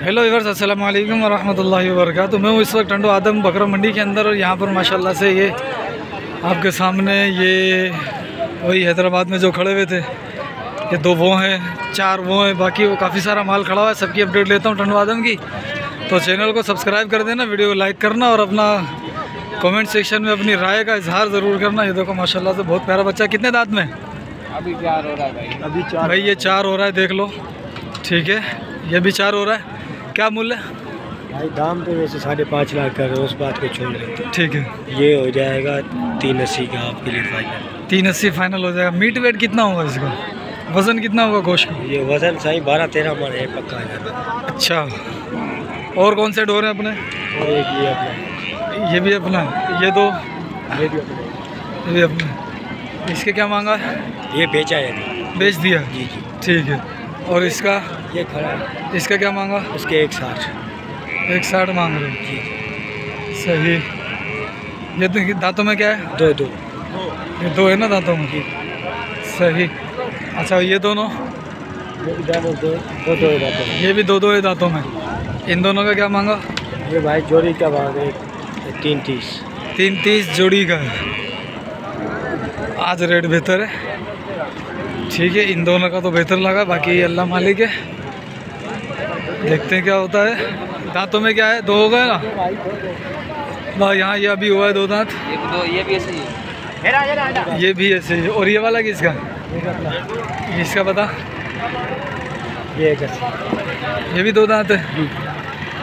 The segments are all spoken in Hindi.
हेलो व्यूअर्स, अस्सलाम वालेकुम वरहमतुल्लाहि वबरकातुहू। मैं हूँ इस वक्त टंडो आदम बकरा मंडी के अंदर और यहाँ पर माशाल्लाह से ये आपके सामने ये वही हैदराबाद में जो खड़े हुए थे, ये दो वो हैं, चार वो हैं, बाकी वो काफ़ी सारा माल खड़ा हुआ है। सबकी अपडेट लेता हूँ टंडो आदम की। तो चैनल को सब्सक्राइब कर देना, वीडियो को लाइक करना और अपना कमेंट सेक्शन में अपनी राय का इजहार ज़रूर करना। ये देखो माशाल्लाह से बहुत प्यारा बच्चा। कितने दांत में? अभी 4 हो रहा है भाई। अभी 4 भाई, ये 4 हो रहा है, देख लो। ठीक है, ये भी 4 हो रहा है। क्या मूल्य भाई? दाम तो वैसे 5.5 लाख कर रहे हो, उस बात को छोड़ लेते। ठीक है, ये हो जाएगा 380 का आपके लिए फाइनल। 380 फाइनल हो जाएगा। मीट वेट कितना होगा इसका? वज़न कितना होगा गोश्त का? ये वज़न सही 12-13 मन है पक्का है। अच्छा, और कौन से डोर हैं अपने? और एक ये अपना, ये भी अपना, ये दो, ये भी अपना, ये भी अपना। इसके क्या मांगा है? ये बेचा है, बेच दिया। जी जी। ठीक है, और इसका? ये खड़ा है, इसका क्या मांगा? इसके 160। 160 मांग रहे हो? जी। सही। ये तो दांतों में क्या है? 2-2। ये 2 है ना दांतों में? सही। अच्छा, ये दोनों? ये भी दाम 2-2 है दांतों में। ये भी 2-2 है दांतों में। इन दोनों का क्या मांगा? ये भाई जोड़ी का भाव है 330। 330 जोड़ी का है। आज रेट बेहतर है। ठीक है, इन दोनों का तो बेहतर लगा, बाकी अल्लाह मालिक है, देखते हैं क्या होता है। दांतों में क्या है? 2 हो गए ना भाई? यहाँ ये अभी हुआ है 2 दांत। ये भी ऐसे ही है। ये भी ऐसे ही। और ये वाला किसका? इसका बता। ये 180। ये भी 2 दांत है।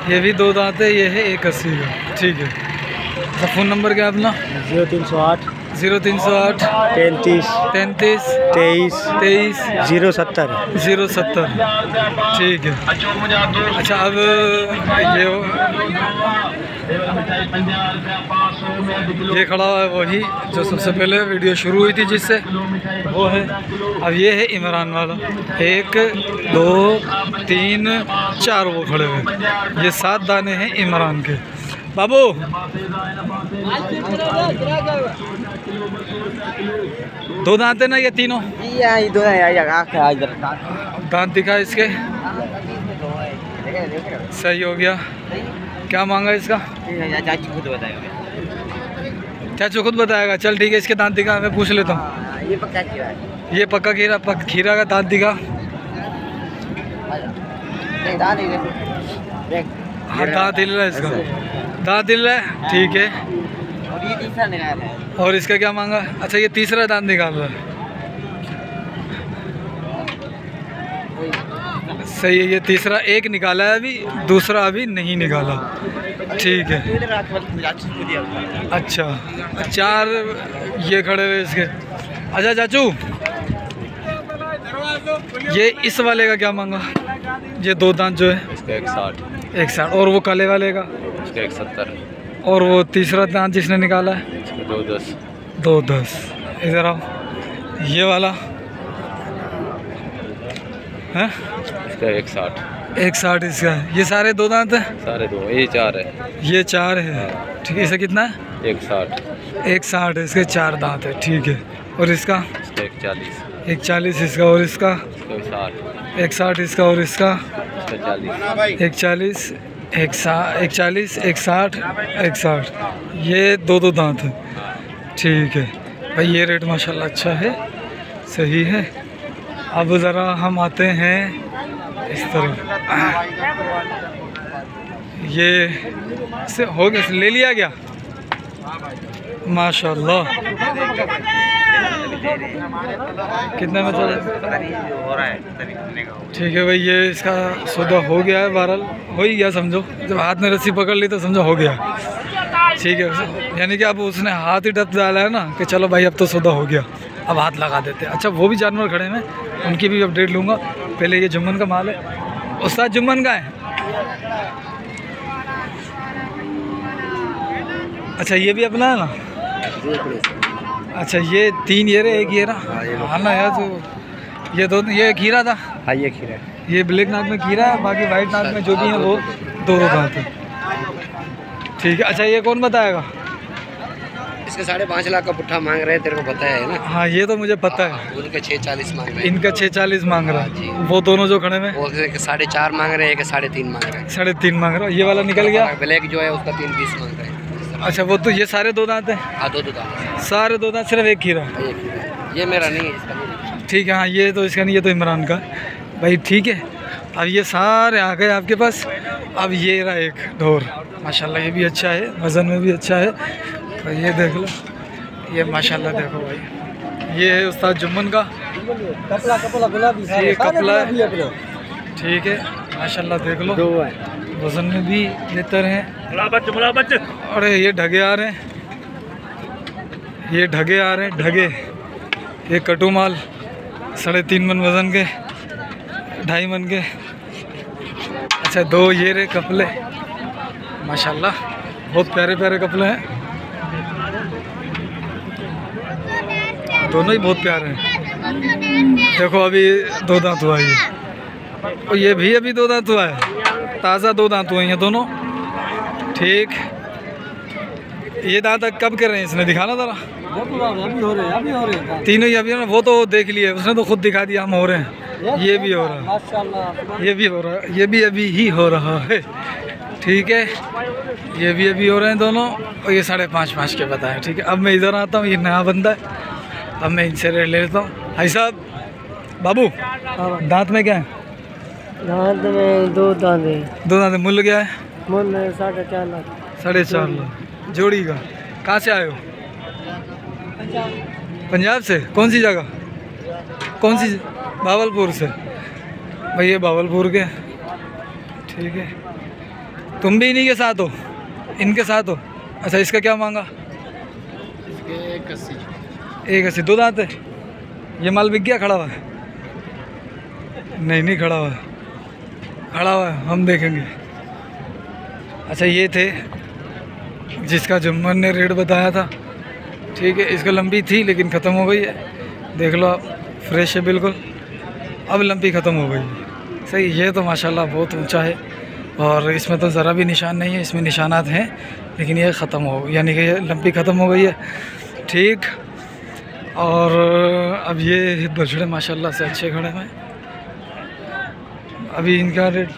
ये भी 2 दांत है। ये है 180 का। ठीक है। अच्छा, फ़ोन नंबर क्या है अपना? 0308 0308 33 33 23 23 070 070। ठीक है। अच्छा, अब ये खड़ा हुआ है वही जो सबसे पहले वीडियो शुरू हुई थी जिससे, वो है। अब ये है इमरान वाला। 1 2 3 4 वो खड़े हुए। ये 7 दाने हैं इमरान के। बाबू, 2 दांत है ना ये तीनों? दांत दिखा इसके। सही हो गया। क्या मांगा इसका? चाचू खुद बताएगा। चल ठीक है, इसके दांत दिखा, मैं पूछ लेता हूँ। ये पक्का खीरा है। ये पक्का खीरा? खीरा का दांत दिखा। हाँ, दांत हिल रहा है इसका। दांत हिल रहा है। ठीक है। और ये तीसरा निकाला है। और इसका क्या मांगा? अच्छा, ये तीसरा दांत निकाल रहा है। सही है। ये तीसरा एक निकाला है अभी, दूसरा अभी नहीं निकाला। ठीक है। अच्छा, 4 ये खड़े हुए इसके। अच्छा चाचू, ये इस वाले का क्या मांगा? ये 2 दांत जो है? इसका 160। 160। और वो काले वाले का? इसका 170। और वो तीसरा दांत जिसने निकाला है? 210। 210। इधर आओ। ये वाला है? इसका 160। 160 इसका है। ये सारे 2 दांत हैं? सारे 2। ये 4 है। ये 4 है। ठीक है। इसे कितना है? 160। 160 है। इसके 4 दांत है। ठीक है। और इसका? इसका 140। 140 इसका। और इसका? 160। 160 इसका। और इसका? इसका 40। 140 140 160 160। ये 2 दांत है। ठीक है भाई, ये रेट माशाल्लाह अच्छा है, सही है। अब ज़रा हम आते हैं इस तरफ। ये से हो गया, ले लिया गया माशाल्लाह। कितने में चले? ठीक है भाई, ये इसका सौदा हो गया है। बहरहाल हो ही गया समझो। जब हाथ में रस्सी पकड़ ली तो समझो हो गया। ठीक है, यानी कि अब उसने हाथ ही डप डाला है ना कि चलो भाई अब तो सौदा हो गया, अब हाथ लगा देते हैं। अच्छा, वो भी जानवर खड़े हैं, उनकी भी अपडेट लूँगा। पहले ये जुम्मन का माल है। उस्ताद जुम्मन का है? अच्छा, ये भी अपना है ना? अच्छा, ये 3 ये रहे, 1 ये रहा। हाँ ना यार, तो ये 2, ये खीरा था। हाँ, ये खीरा है। ये ब्लैक नाक में खीरा है, बाकी वाइट नाक में जो भी है वो 2 दांत है। ठीक है। अच्छा, ये कौन बताएगा? इसके 5.5 लाख का पुट्ठा मांग रहे हैं, तेरे को पता है ना? हाँ ये तो मुझे पता है। उनके 640 मांग रहे हैं। इनका 640 मांग रहा जी। है। वो दोनों जो खड़े में वो 4.5 मांग रहे हैं, एक 3.5 मांग रहे हैं। 3.5 मांग रहा है। ये वाला निकल गया। ब्लैक जो है उसका 3.20 मांग रहे हैं। अच्छा वो तो ये सारे 2 दांत हैं। हाँ 2 दांत, सारे 2 दांत, सिर्फ एक खीरा। ये मेरा नहीं है, इसका नहीं। ठीक है हाँ, ये तो इसका नहीं, ये तो इमरान का भाई। ठीक है, अब ये सारे आ गए आपके पास। अब ये रहा एक ढोर, माशाल्लाह ये भी अच्छा है, वज़न में भी अच्छा है। तो ये देख लो, ये माशाल्लाह देखो भाई, ये है उस्ताद जुम्मन का कपला गुलाबी ये कपला है। ठीक है माशाल्लाह देख लो, वज़न में भी बेहतर हैं। और ये ढगे आ रहे हैं, ये ढगे आ रहे हैं, ढगे। ये कटू माल 3.5 मन वज़न के, 2.5 मन के। अच्छा 2 ये रहे कपले, माशाल्लाह बहुत प्यारे प्यारे कपले हैं, दोनों ही बहुत प्यारे हैं। देखो अभी 2 दांत हुआ ये, और ये भी अभी 2 दांत हुआ है, ताज़ा 2 दांत हुए हैं दोनों। ठीक, ये दांत कब कर रहे हैं इसने, दिखाना ज़रा। अभी हो रहे हैं। तीनों ही अभी, वो तो देख लिए उसने, तो खुद दिखा दिया हम हो रहे हैं। ये भी हो रहा है, माशाल्लाह। ये भी हो रहा है, ये भी अभी ही हो रहा है। ठीक है, ये भी अभी हो रहे हैं दोनों। और ये 5.5 के बताएं। ठीक है, अब मैं इधर आता हूँ, ये नया बंदा है, अब मैं इनसे रेट ले लेता हूँ। भाई साहब, बाबू दांत में क्या है? दांत में 2 दांत है। 2 दांत। मूल्य क्या है? मूल्य 4.5 लाख। 4.5 लाख जोड़ी का। कहाँ से आए हो? पंजाब से। कौन सी जगह? कौन सी? भावलपुर से। भाई ये भावलपुर के। ठीक है, तुम भी इन्हीं के साथ हो? इनके साथ हो? अच्छा इसका क्या मांगा? इसके 81। 81। 2 दांत है। ये माल बिक गया, खड़ा हुआ है? नहीं खड़ा हुआ है, खड़ा हुआ है, हम देखेंगे। अच्छा ये थे जिसका जुम्मन ने रेट बताया था। ठीक है, इसको लंबी थी लेकिन ख़त्म हो गई है, देख लो आप, फ्रेश है बिल्कुल, अब लंबी ख़त्म हो गई है। सही, ये तो माशाल्लाह बहुत ऊंचा है, और इसमें तो ज़रा भी निशान नहीं है, इसमें निशानात हैं लेकिन ये ख़त्म हो, यानी कि ये लंबी ख़त्म हो गई है। ठीक, और अब ये बछड़े माशाल्लाह से अच्छे खड़े हैं। अभी इनका रेट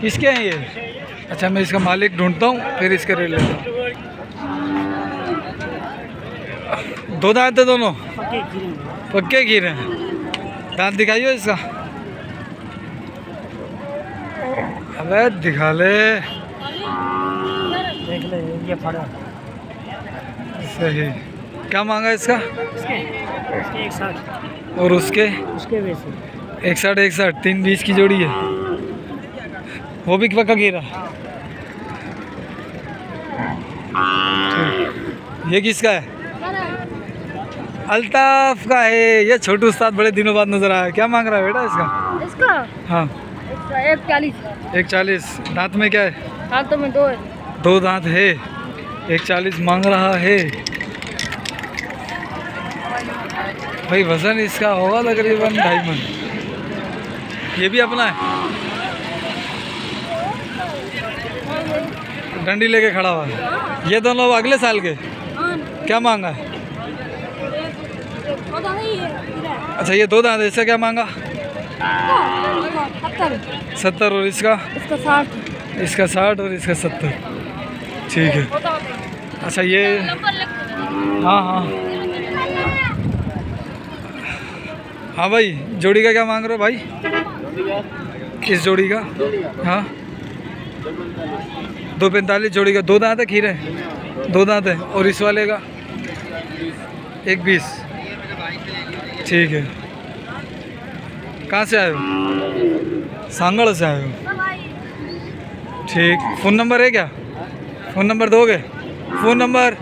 किसके हैं ये? अच्छा मैं इसका मालिक ढूंढता हूँ, फिर इसके रेट लेता हूँ। 2 दांत है दोनों, पक्के गिरे हैं। दांत दिखाइए इसका। अबे दिखा ले, देख ले ये फड़ा। सही। क्या मांगा इसका? उसके 160 और उसके? उसके वैसे 61 3.20 की जोड़ी है, वो भी पक्का गिरा। ये किसका है? अल्ताफ का है। ये छोटू उस्ताद बड़े दिनों बाद नजर आया। क्या मांग रहा है बेटा इसका? इसका हाँ 140। 140। दांत में क्या है? दांतों में 2 है। 2 दांत है, 140 मांग रहा है। भाई वजन इसका होगा तकरीबन 2.5 मन। ये भी अपना है, डंडी लेके खड़ा हुआ है। ये दोनों अगले साल के। क्या मांगा है? अच्छा ये 2 दांत है, इसका क्या मांगा? 70। और इसका? इसका 60। इसका 60 और इसका 70। ठीक है। अच्छा ये, हाँ हाँ हाँ भाई, जोड़ी का क्या मांग रहे हो भाई? किस जोड़ी का? हाँ 245 जोड़ी का। 2 दांत है, खीरे 2 दांत है। और इस वाले का 120। ठीक है। कहाँ से आए हो? सांगड़ से आए हो? ठीक। फ़ोन नंबर है क्या? फ़ोन नंबर दोगे? फ़ोन नंबर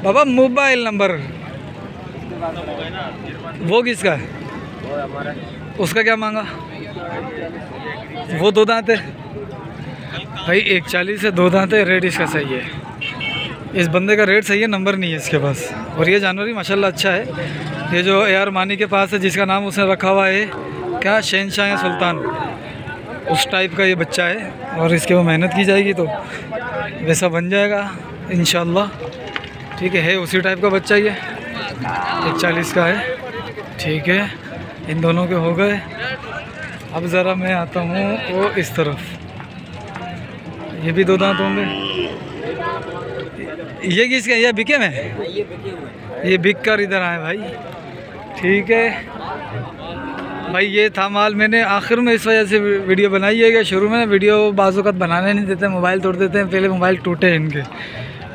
बाबा, मोबाइल नंबर। वो किसका है? उसका क्या मांगा? वो 2 दांत है भाई, 140 है, 2 दांत है। रेट इसका सही है, इस बंदे का रेट सही है, नंबर नहीं है इसके पास। और ये जानवर ही माशाल्लाह अच्छा है। ये जो AR मानी के पास है, जिसका नाम उसने रखा हुआ है क्या, शहनशाह या सुल्तान, उस टाइप का ये बच्चा है। और इसके वो मेहनत की जाएगी तो वैसा बन जाएगा। इंशाल्लाह। ठीक है उसी टाइप का बच्चा ये 140 का है। ठीक है इन दोनों के हो गए। अब ज़रा मैं आता हूँ वो इस तरफ, ये भी 2 दांत होंगे। ये किसका, ये बिके में, ये बिक कर इधर आए भाई। ठीक है भाई ये था माल। मैंने आखिर में इस वजह से वीडियो बनाई है कि शुरू में वीडियो बाज़-औक़ात बनाने नहीं देते, मोबाइल तोड़ देते हैं। पहले मोबाइल टूटे हैं इनके,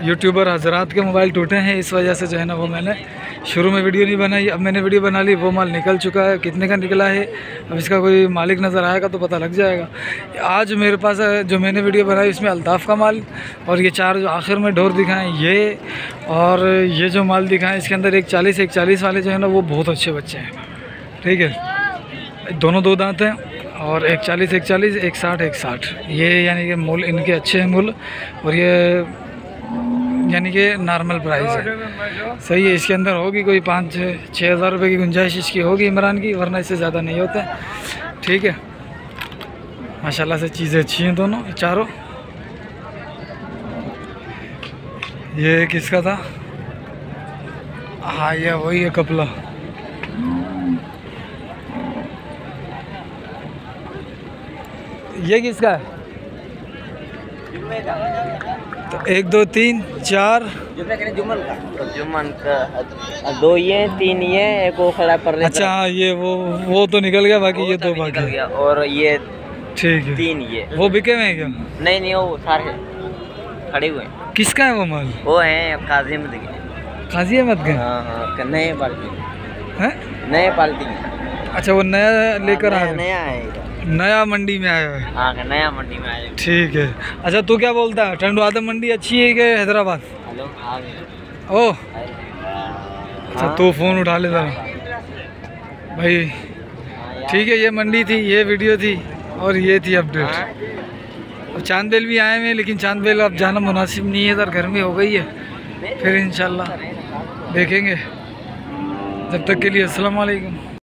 यूट्यूबर हजरात के मोबाइल टूटे हैं, इस वजह से जो है ना वो मैंने शुरू में वीडियो नहीं बनाई। अब मैंने वीडियो बना ली, वो माल निकल चुका है। कितने का निकला है अब इसका कोई मालिक नज़र आएगा तो पता लग जाएगा। आज मेरे पास जो मैंने वीडियो बनाई इसमें अल्ताफ़ का माल और ये 4 जो आखिर में ढोर दिखाएँ ये, और ये जो माल दिखाएँ इसके अंदर 140 वाले जो है ना वो बहुत अच्छे बच्चे हैं। ठीक है दोनों 2 दांत हैं और 140 1 60 ये यानी कि मूल इनके अच्छे हैं मूल, और ये यानी कि नॉर्मल प्राइस है। सही है इसके अंदर होगी कोई 5-6 हज़ार रुपये की गुंजाइश इसकी होगी इमरान की, वरना इससे ज़्यादा नहीं होता। ठीक है माशाल्लाह से चीज़ें अच्छी हैं दोनों चारों। ये किसका था, हाँ ये वही है कपला। ये किसका है, तो 1 2 3 4 जुम्मन का 2 ये 3 ये एक वो खड़ा पर। अच्छा हाँ ये वो तो निकल गया, बाकी ये 2 बाकी गया। और ये ठीक है 3 ये वो बिके में है क्या? नहीं वो सारे खड़े हुए हैं। किसका है वो माल? वो हैं काजी अहमद के। काजी अहमद के? हाँ नए पार्टी हैं, नए पार्टी। अच्छा वो नया लेकर आया, नया है, नया मंडी में आया है। हाँ नया मंडी में आया। ठीक है अच्छा तू क्या बोलता है, टंडू आदम मंडी अच्छी है कि हैदराबाद? हेलो आ गए। ओह अच्छा तो फ़ोन उठा ले ज़रा भाई। ठीक है ये मंडी थी, ये वीडियो थी और ये थी अपडेट। अब चांदबेल भी आए हुए हैं, लेकिन चांदबेल अब जाना मुनासिब नहीं है, इधर गर्मी हो गई है। फिर इंशाल्लाह देखेंगे, जब तक के लिए अस्सलाम वालेकुम।